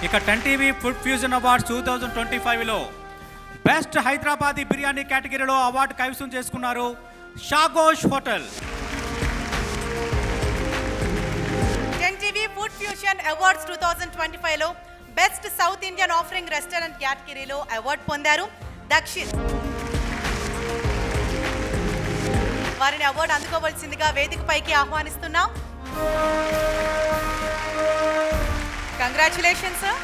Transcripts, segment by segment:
ఇక 10 TV food fusion awards 2025లో best Hyderabadi biryani కేటగిరీలో అవార్డు కైవసం చేసుకున్నారు Shagosh hotel. 10 TV food fusion awards 2025లో best South Indian offering restaurant కేటగిరీలో అవార్డు పొందారు దక్షిత్. వారిని అవార్డు అందుకోవాల్సిందిగా వేదికపైకి ఆహ్వానిస్తున్నాం. Congratulations sir.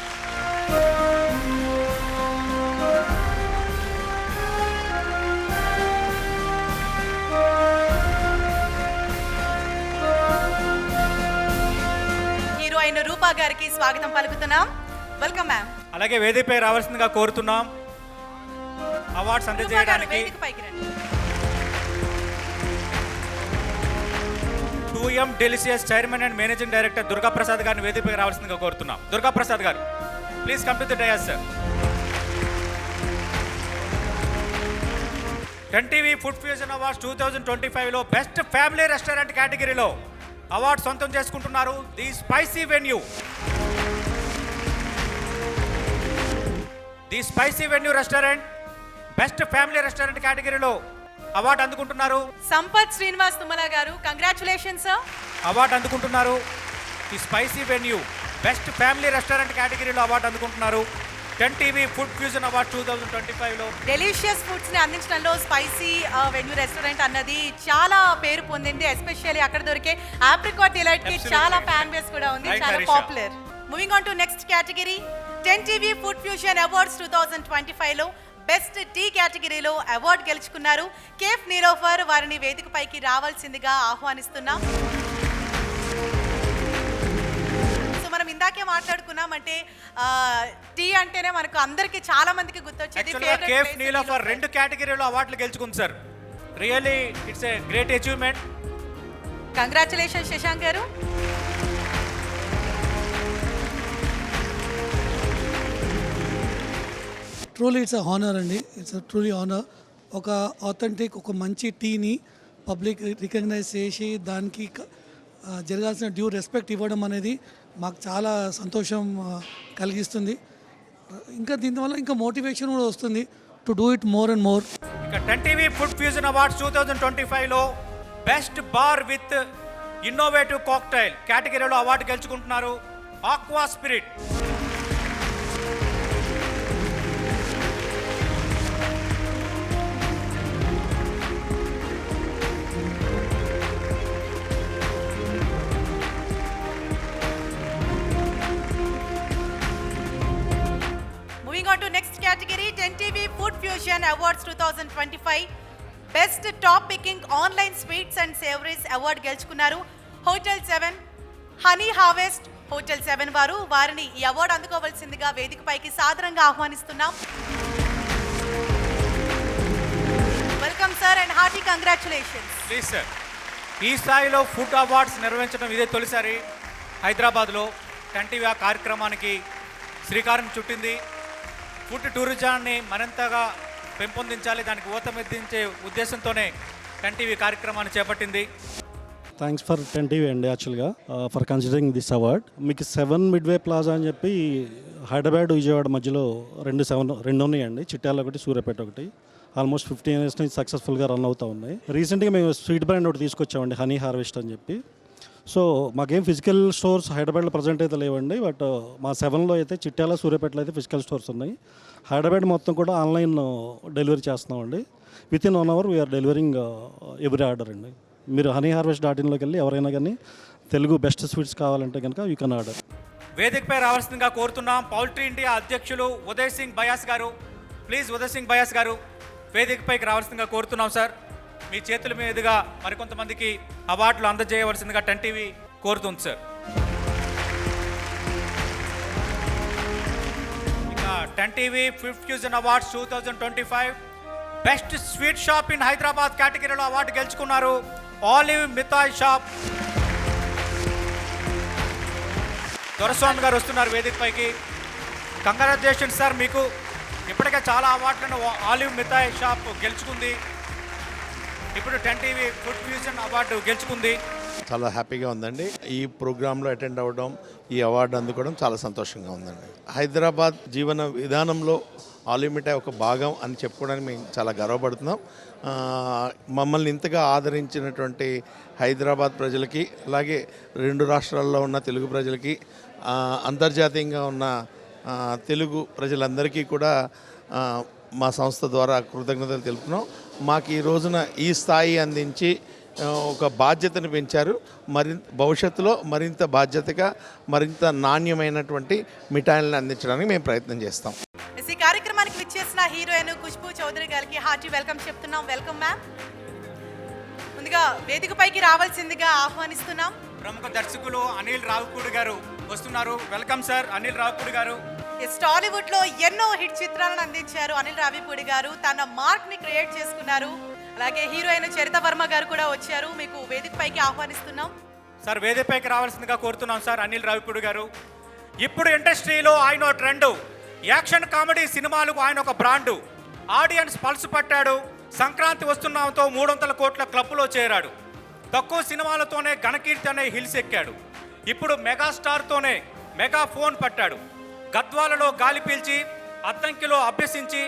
హీరోయిన్ రూపా గారికి స్వాగతం పలుకుతున్నాం. Welcome ma'am. అలాగే వేదికపై రావాల్సిందిగా కోరుతున్నాం. అవార్డ్స్ అందజేయడానికి 2M Delicious chairman and managing director Durga Prasad గారిని వేదికపై రావాల్సిందిగా కోరుతున్నాం. దుర్గా ప్రసాద్ గారు, please come to the dais sir. 10 TV food fusion awards 2025లో బెస్ట్ ఫ్యామిలీ రెస్టారెంట్ కేటగిరీలో అవార్డు సొంతం చేసుకుంటున్నారు the Spicy Venue. The Spicy Venue restaurant best family restaurant కేటగిరీలో అవార్డు అందుకుంటున్నారు. సంపత్ శ్రీనివాస్ తుమ్మల గారు, కంగ్రాచులేషన్స్ సార్. అవార్డు అందుకుంటున్నారు. The Spicy venue best family restaurant కేటగిరీలో award అందుకుంటున్నారు. 10 టీవీ ఫుడ్ ఫ్యూజన్ అవార్డ్ 2025లో డెలిషియస్ ఫుడ్స్ ని అందించడంలో స్పైసీ వెన్యూ రెస్టారెంట్ అన్నది చాలా పేరు పొందింది. ఎస్పెషల్లీ అక్కడ దొరికే ఆప్రికాట్ డిలైట్ కి చాలా ఫ్యాన్ బేస్ కూడా ఉంది, చాలా popular. Moving on to next category, 10 TV food fusion awards 2025లో బెస్ట్ టీ కేటగిరీలో అవార్డు గెలుచుకున్నారు కేఫ్ నీలోఫర్. వారిని వేదికపైకి రావాల్సిందిగా ఆహ్వానిస్తున్నాం. సో మనం ఇందాకే మాట్లాడుకున్నామంటే టీ అంటేనే మనకు అందరికి చాలా మందికి గుర్తొచ్చేది కేఫ్ నీలోఫర్ 2 కేటగిరీలో అవార్డులు గెలుచుకుంది sir. Really it's a great achievement. Congratulations Shashank గారు. ట్రూలీ ఇట్స్ హానర్ అండి. It's truly honour. ఒక ఆథెంటిక్, ఒక మంచి టీని పబ్లిక్ రికగ్నైజ్ చేసి దానికి జరగాల్సిన డ్యూ రెస్పెక్ట్ ఇవ్వడం అనేది మాకు చాలా సంతోషం కలిగిస్తుంది. ఇంకా దీనివల్ల ఇంకా మోటివేషన్ కూడా వస్తుంది to do it more and more. ఇక 10 టీవీ ఫుడ్ ఫ్యూజన్ అవార్డ్స్ 2025లో best bar with innovative cocktail కేటగిరీలో అవార్డు గెలుచుకుంటున్నారు Aqua Spirit. Next category 10 TV food fusion awards 2025 best top picking online sweets and savouries award గెలుచుకున్నారు hotel 7 Honey Harvest. Hotel 7 వారిని ఈ award అందుకోవాల్సిందిగా వేదికపైకి సాదరంగా ఆహ్వానిస్తున్నాం. Welcome sir and hearty congratulations. Please sir. ఈ స్థాయిలో ఫుడ్ అవార్డ్స్ నిర్వహించడం ఇదే తొలిసారి హైదరాబాద్లో. 10 టీవీ ఆ కార్యక్రమానికి శ్రీకారం చుట్టింది. ఫుడ్ టూరిజాన్ని మరింతగా పెంపొందించాలి, దానికి ఊతమెత్తించే ఉద్దేశంతోనే 10 టీవీ కార్యక్రమాన్ని చేపట్టింది. థ్యాంక్స్ ఫర్ 10 టీవీ అండి యాక్చువల్గా ఫర్ కన్సిడరింగ్ దిస్ అవార్డ్. మీకు 7 మిడ్వే ప్లాజా అని చెప్పి హైదరాబాద్ విజయవాడ మధ్యలో 2 ఉన్నాయండి. చిట్యాల ఒకటి, సూర్యాపేట ఒకటి. ఆల్మోస్ట్ 15 years నుంచి సక్సెస్ఫుల్గా రన్ అవుతూ ఉన్నాయి. రీసెంట్గా మేము స్వీట్ బ్రాండ్ ఒకటి తీసుకొచ్చామండి, హనీ హార్వెస్ట్ అని చెప్పి. సో మాకేం ఫిజికల్ స్టోర్స్ హైదరాబాద్లో ప్రజెంట్ అయితే లేవండి, బట్ మా 7లో అయితే చిట్యాల, సూర్యాపేటలో అయితే ఫిజికల్ స్టోర్స్ ఉన్నాయి. హైదరాబాద్ మొత్తం కూడా ఆన్లైన్ డెలివరీ చేస్తున్నామండి. Within 1 hour we are delivering every order అండి. మీరు హనీ హార్వెస్ట్.inలోకి వెళ్ళి ఎవరైనా కానీ తెలుగు బెస్ట్ స్వీట్స్ కావాలంటే కనుక యూ కెన్ ఆర్డర్. వేదికపై రావాల్సిందిగా కోరుతున్నాం పౌల్ట్రీ ఇండియా అధ్యక్షులు ఉదయ్ సింగ్ బయాస్ గారు. ప్లీజ్ ఉదయ్ సింగ్ బయాస్ గారు వేదికపైకి రావాల్సిందిగా కోరుతున్నాం సార్. మీ చేతుల మీదుగా మరికొంతమందికి అవార్డులు అందజేయవలసిందిగా 10 టీవీ కోరుతుంది సార్. ఇక 10 TV food fusion awards 2025 best sweet shop in Hyderabad కేటగిరీలో అవార్డు గెలుచుకున్నారు ఆలివ్ మిఠాయి షాప్. దొరస్వామి గారు వస్తున్నారు వేదికపైకి. Congratulations sir. మీకు ఇప్పటికే చాలా అవార్డులను ఆలివ్ మిఠాయి షాప్ గెలుచుకుంది. ఇప్పుడు 10 టీవీ ఫుడ్ ఫ్యూజన్ అవార్డు గెలుచుకుంది. చాలా హ్యాపీగా ఉందండి ఈ ప్రోగ్రాంలో అటెండ్ అవ్వడం. ఈ అవార్డు అందుకోవడం చాలా సంతోషంగా ఉందండి. హైదరాబాద్ జీవన విధానంలో ఆలూ మిఠాయి ఒక భాగం అని చెప్పుకోవడానికి మేము చాలా గర్వపడుతున్నాం. మమ్మల్ని ఇంతగా ఆదరించినటువంటి హైదరాబాద్ ప్రజలకి, అలాగే 2 రాష్ట్రాల్లో ఉన్న తెలుగు ప్రజలకి, అంతర్జాతీయంగా ఉన్న తెలుగు ప్రజలందరికీ కూడా మా సంస్థ ద్వారా కృతజ్ఞతలు తెలుపుతున్నాం. మాకు ఈ రోజున ఈ స్థాయి అందించి ఒక బాధ్యతను పెంచారు. భవిష్యత్తులో మరింత బాధ్యతగా, మరింత నాణ్యమైనటువంటి మిఠాయిలను అందించడానికి మేము ప్రయత్నం చేస్తాం. ఈ కార్యక్రమానికి విచ్చేసిన హీరోయిన్ ఖుష్బూ చౌదరి గారికి హార్టీ వెల్కమ్ చెప్తున్నాం. Welcome ma'am. ముందుగా వేదికపైకి రావాల్సిందిగా ఆహ్వానిస్తున్నాం. ప్రముఖ దర్శకులు అనిల్ రావిపూడి గారు వస్తున్నారు. వెల్కమ్ సార్, అనిల్ రావిపూడి గారు. టాలీవుడ్ లో ఎన్నో హిట్ చిత్రాలను అందించారు అనిల్ రావిపూడి గారు. తన మార్క్ ని క్రియేట్ చేసుకున్నారు. అలాగే హీరోయిన్ చరిత వర్మ గారు కూడా వచ్చారు. మీకు వేదికపైకి ఆహ్వానిస్తున్నాం. సార్, వేదికపైకి రావాల్సిందిగా కోరుతున్నాం సార్ అనిల్ రావిపూడి గారు. ఇప్పుడు ఇండస్ట్రీలో ఆయన ట్రెండు. యాక్షన్ కామెడీ సినిమాలకు ఆయన ఒక బ్రాండు. ఆడియన్స్ పల్సు పట్టాడు. సంక్రాంతి వస్తున్నాంతో 300 కోట్ల క్లబ్లో చేరాడు. తక్కువ సినిమాలతోనే ఘనకీర్తి అనే హిల్స్ ఎక్కాడు. ఇప్పుడు మెగాస్టార్తోనే మెగా ఫోన్ పట్టాడు. గద్వాలలో గాలి పీల్చి, అద్దంకిలో అభ్యసించి,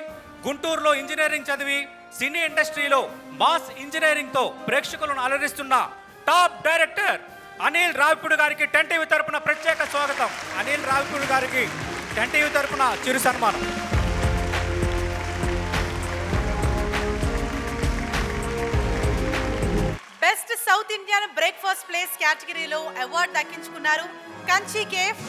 గుంటూరులో ఇంజనీరింగ్ చదివి, సినీ ఇండస్ట్రీలో మాస్ ఇంజనీరింగ్తో ప్రేక్షకులను అలరిస్తున్న టాప్ డైరెక్టర్ అనిల్ రావిపూడి గారికి 10 తరపున ప్రత్యేక స్వాగతం. అనిల్ రావిపూడి గారికి 10 తరపున చిరు సన్మానం. Best South Indian breakfast place కేటగిరీలో అవార్డు దక్కించుకున్నారు కంచి కేఫ్.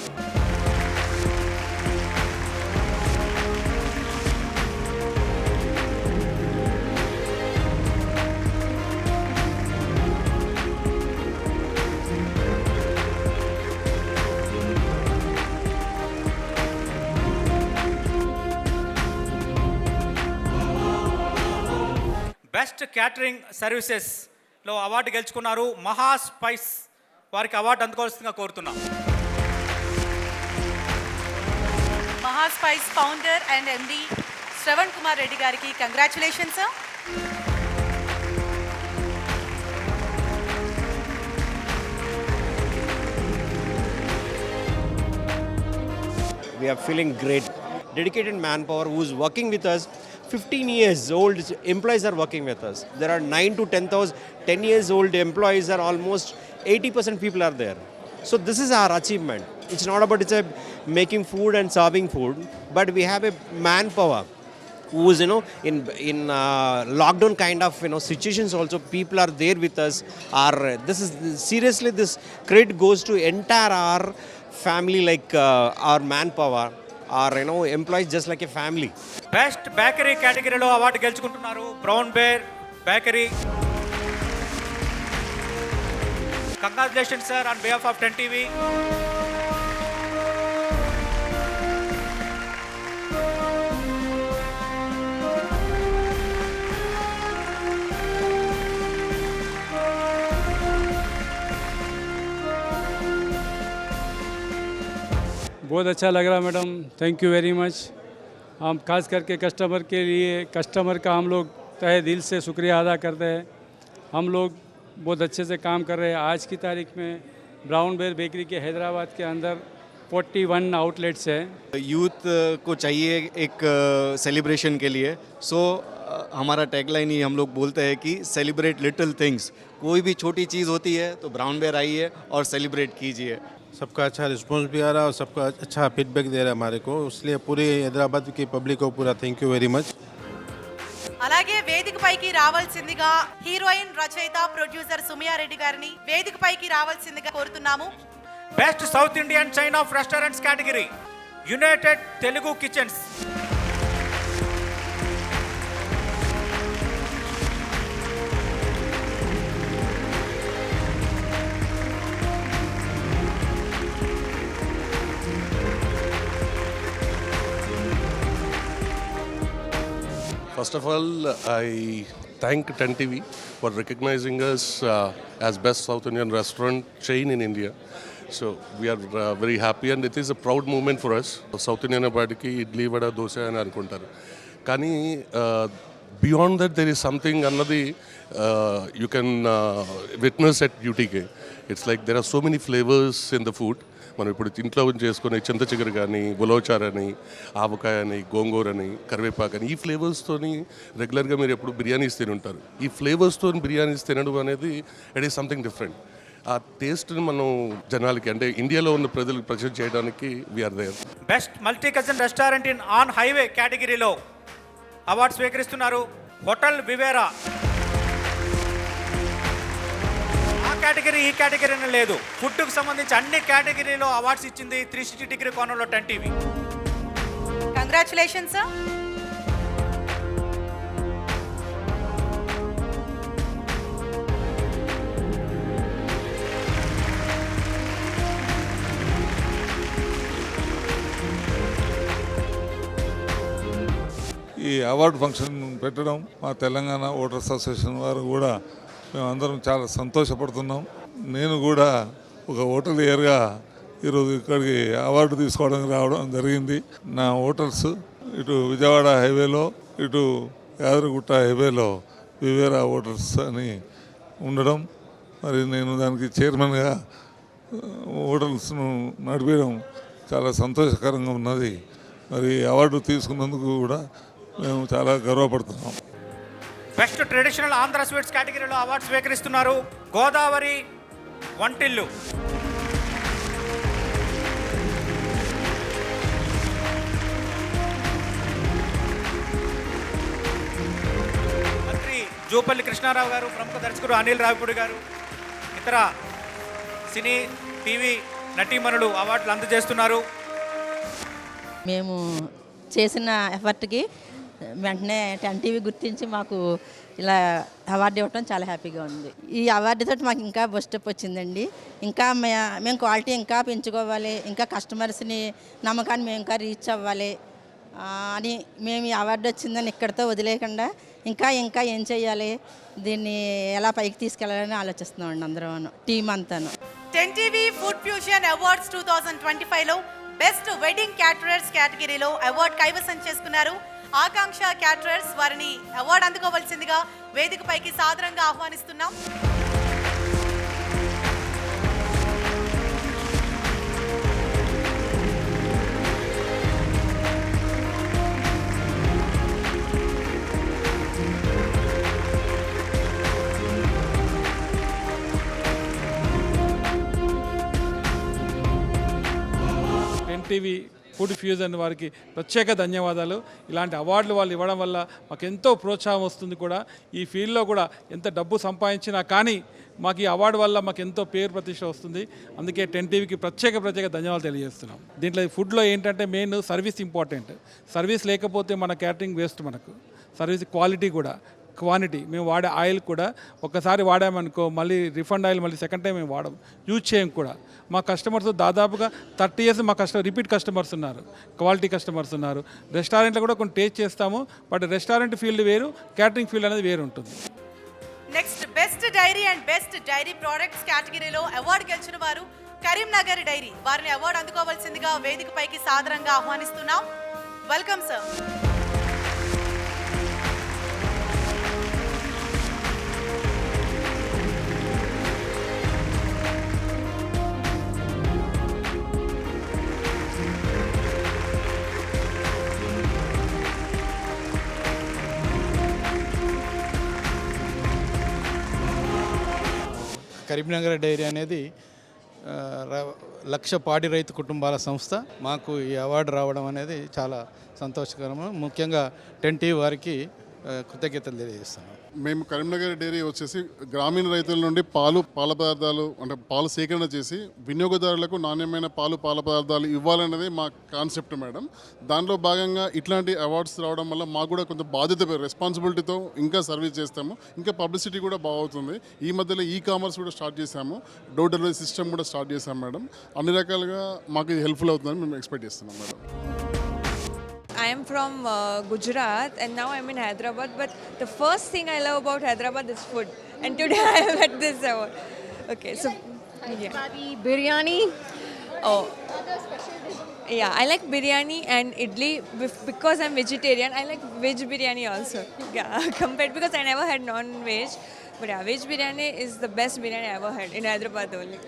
బెస్ట్ క్యాటరింగ్ సర్వీసెస్లో అవార్డు గెలుచుకున్నారు మహా స్పైస్. వారికి అవార్డు అందుకోవాల్సిందిగా కోరుతున్నాం. Maha Spice founder and MD Shravan Kumar Reddy గారికి congratulations. We are feeling great. Dedicated manpower who is working with us. 15 years old employees are working with us. There are 9 to 10,000, 10 years old employees are almost 80% people are there. So this is our achievement. It's not about making food and serving food, but we have a manpower who is, in lockdown kind of, situations also people are there with us. This is seriously, this credit goes to entire our family, like our manpower. Our employees just like a family. Best bakery కేటగిరీలో award గెలుచుకుంటున్నారు Brown Bear bakery. Congratulation sir on behalf of 10 TV. बहुत अच्छा लग रहा madam, thank you very much. हम खास करके customer के लिए, कस्टमर का हम लोग तहे दिल से शुक्रिया अदा करते हैं. हम लोग बहुत अच्छे से काम कर रहे हैं. आज की तारीख में ब्राउन बेर बेकरी के हैदराबाद के अंदर 41 आउटलेट्स हैं. यूथ को चाहिए एक सेलिब्रेशन के लिए. सो हमारा टैगलाइन ही हम लोग बोलते हैं कि सेलिब्रेट लिटिल थिंग्स. कोई भी छोटी चीज़ होती है तो ब्राउन बेर आइए और सेलिब्रेट कीजिए. सबका अच्छा रिस्पांस भी आ रहा है और सबका अच्छा फीडबैक दे रहा है हमारे को. इसलिए पूरी हैदराबाद की पब्लिक को पूरा थैंक यू वेरी मच. అలాగే వేదికపైకి రావాల్సిందిగా హీరోయిన్, రచయిత, ప్రొడ్యూసర్ సుమియా రెడ్డి గారిని వేదికపైకి రావాల్సిందిగా కోరుతున్నాము. Best South Indian chain of restaurants category United Telugu kitchens. First of all, I thank 10 TV for recognizing us as best South Indian restaurant chain in India. So we are very happy and it is a proud moment for us. South Indian partyki idli vada dosa ani anukuntaru. Kani beyond that there is something another you can witness at UTK. It's like there are so many flavors in the food. మనం ఇప్పుడు ఇంట్లో చేసుకునే చింత చిగురు కానీ ఉలవచారు అని ఆవకాయ అని గోంగూర అని కరివేపాకు అని ఈ ఫ్లేవర్స్తోని రెగ్యులర్గా మీరు ఎప్పుడు బిర్యానీస్ తిని ఉంటారు. ఈ ఫ్లేవర్స్తో బిర్యానీస్ తినడం అనేది ఇట్ ఈస్ సంథింగ్ డిఫరెంట్. ఆ టేస్ట్ని మనం జనాలకి అంటే ఇండియాలో ఉన్న ప్రజలకు ప్రజెంట్ చేయడానికి we are there. Best multi cuisine restaurant in on highway కేటగిరీలో అవార్డు స్వీకరిస్తున్నారు హోటల్ వివేరా. ఆ కేటగిరీ ఈ కేటగిరీ అని లేదు, ఫుడ్కు సంబంధించి అన్ని కేటగిరీలో అవార్డ్స్ ఇచ్చింది 360 డిగ్రీ కోణంలో 10 టీవీ. Congratulations sir. ఈ అవార్డు ఫంక్షన్ పెట్టడం మా తెలంగాణ ఓటర్స్ అసోసియేషన్ వారు కూడా మేమందరం చాలా సంతోషపడుతున్నాం. నేను కూడా ఒక ఓటర్గా ఈరోజు ఇక్కడికి అవార్డు తీసుకోవడానికి రావడం జరిగింది. నా ఓటర్స్ ఇటు విజయవాడ హైవేలో ఇటు యాదగిరిగుట్ట హైవేలో వివేరా ఓటర్స్ అని ఉండడం, మరి నేను దానికి చైర్మన్గా ఓటర్స్ను నడిపేయడం చాలా సంతోషకరంగా ఉన్నది. మరి అవార్డు తీసుకున్నందుకు కూడా మేము చాలా గర్వపడుతున్నాం. బెస్ట్ ట్రెడిషనల్ ఆంధ్ర స్వీట్స్ కేటగిరీలో అవార్డు స్వీకరిస్తున్నారు గోదావరి వంటిల్లు. మంత్రి జూపల్లి కృష్ణారావు గారు, ప్రముఖ దర్శకుడు అనిల్ రావిపూడి గారు, ఇతర సినీ టీవీ నటీమణులు అవార్డులు అందజేస్తున్నారు. మేము చేసిన ఎఫర్ట్కి వెంటనే 10 టీవీ గుర్తించి మాకు ఇలా అవార్డు ఇవ్వటం చాలా హ్యాపీగా ఉంది. ఈ అవార్డుతో మాకు ఇంకా బూస్టప్ వచ్చిందండి. ఇంకా మేము క్వాలిటీ ఇంకా పెంచుకోవాలి, ఇంకా కస్టమర్స్ని నమ్మకాన్ని మేము ఇంకా రీచ్ అవ్వాలి అని మేము ఈ అవార్డు వచ్చిందని ఇక్కడితో వదిలేయకుండా ఇంకా ఏం చేయాలి, దీన్ని ఎలా పైకి తీసుకెళ్ళాలని ఆలోచిస్తున్నామండి అందరం టీం అంతాను. 10 టీవీ ఫుడ్ ఫ్యూజన్ అవార్డ్స్ 2025లో బెస్ట్ వెడ్డింగ్ క్యాటరర్స్ కేటగిరీలో అవార్డు కైవసం చేసుకున్నారు ఆకాంక్ష క్యాటరర్స్. వారిని అవార్డు అందుకోవాల్సిందిగా వేదికపైకి సాదరంగా ఆహ్వానిస్తున్నాం. టీవీ ఫుడ్ ఫ్యూజన్ వారికి ప్రత్యేక ధన్యవాదాలు. ఇలాంటి అవార్డులు వాళ్ళు ఇవ్వడం వల్ల మాకు ఎంతో ప్రోత్సాహం వస్తుంది కూడా. ఈ ఫీల్డ్లో కూడా ఎంత డబ్బు సంపాదించినా కానీ మాకు ఈ అవార్డు వల్ల మాకు ఎంతో పేరు ప్రతిష్ట వస్తుంది. అందుకే 10 టీవీకి ప్రత్యేక ధన్యవాదాలు తెలియజేస్తున్నాం. దీంట్లో ఫుడ్లో ఏంటంటే మెయిన్ సర్వీస్ ఇంపార్టెంట్. సర్వీస్ లేకపోతే మన క్యాటరింగ్ వేస్ట్. మనకు సర్వీస్ క్వాలిటీ కూడా క్వాంటిటీ. మేము వాడే ఆయిల్ కూడా ఒక్కసారి వాడామనుకో మళ్ళీ రిఫండ్ ఆయిల్ మళ్ళీ సెకండ్ టైం మేము వాడము, యూజ్ చేయం కూడా. మా కస్టమర్స్ దాదాపుగా 30 ఇయర్స్ మా రిపీట్ కస్టమర్స్ ఉన్నారు, క్వాలిటీ కస్టమర్స్ ఉన్నారు. రెస్టారెంట్లో కూడా కొన్ని టేస్ట్ చేస్తాము, బట్ రెస్టారెంట్ ఫీల్డ్ వేరు, క్యాటరింగ్ ఫీల్డ్ అనేది వేరు ఉంటుంది. Next best dairy and best dairy products కేటగిరీలో అవార్డు గెలిచిన వారు కరీంనగర్ డైరీ. వారిని అవార్డు అందుకోవాల్సిందిగా వేదికపైకి సాదరంగా ఆహ్వానిస్తున్నాం. Welcome sir. కరీంనగర్ డైరీ అనేది లక్ష పాడి రైతు కుటుంబాల సంస్థ. మాకు ఈ అవార్డు రావడం అనేది చాలా సంతోషకరము. ముఖ్యంగా 10 టీవీ వారికి కృతజ్ఞతలు తెలియజేస్తున్నాం. మేము కరీంనగర్ డైరీ వచ్చేసి గ్రామీణ రైతుల నుండి పాలు పాల పదార్థాలు అంటే పాలు సేకరణ చేసి వినియోగదారులకు నాణ్యమైన పాలు పాల పదార్థాలు ఇవ్వాలన్నది మా కాన్సెప్ట్ మేడం. దానిలో భాగంగా ఇట్లాంటి అవార్డ్స్ రావడం వల్ల మాకు కూడా కొంత బాధ్యత రెస్పాన్సిబిలిటీతో ఇంకా సర్వీస్ చేస్తాము, ఇంకా పబ్లిసిటీ కూడా బాగుతుంది. ఈ మధ్యలో కామర్స్ కూడా స్టార్ట్ చేసాము, డోర్ డెలివరీ సిస్టమ్ కూడా స్టార్ట్ చేసాము మేడం. అన్ని రకాలుగా మాకు ఇది హెల్ప్ఫుల్ అవుతుందని మేము ఎక్స్పెక్ట్ చేస్తున్నాం madam. I am from Gujarat and now I'm in Hyderabad, but the first thing I love about Hyderabad is food, and today I am at this award. Okay, so Hyderabadi biryani. Oh, yeah, I like biryani and idli because I'm vegetarian. I like veg biryani also. Yeah, compared because I never had non-veg, but yeah, veg biryani is the best biryani I ever had in Hyderabad only.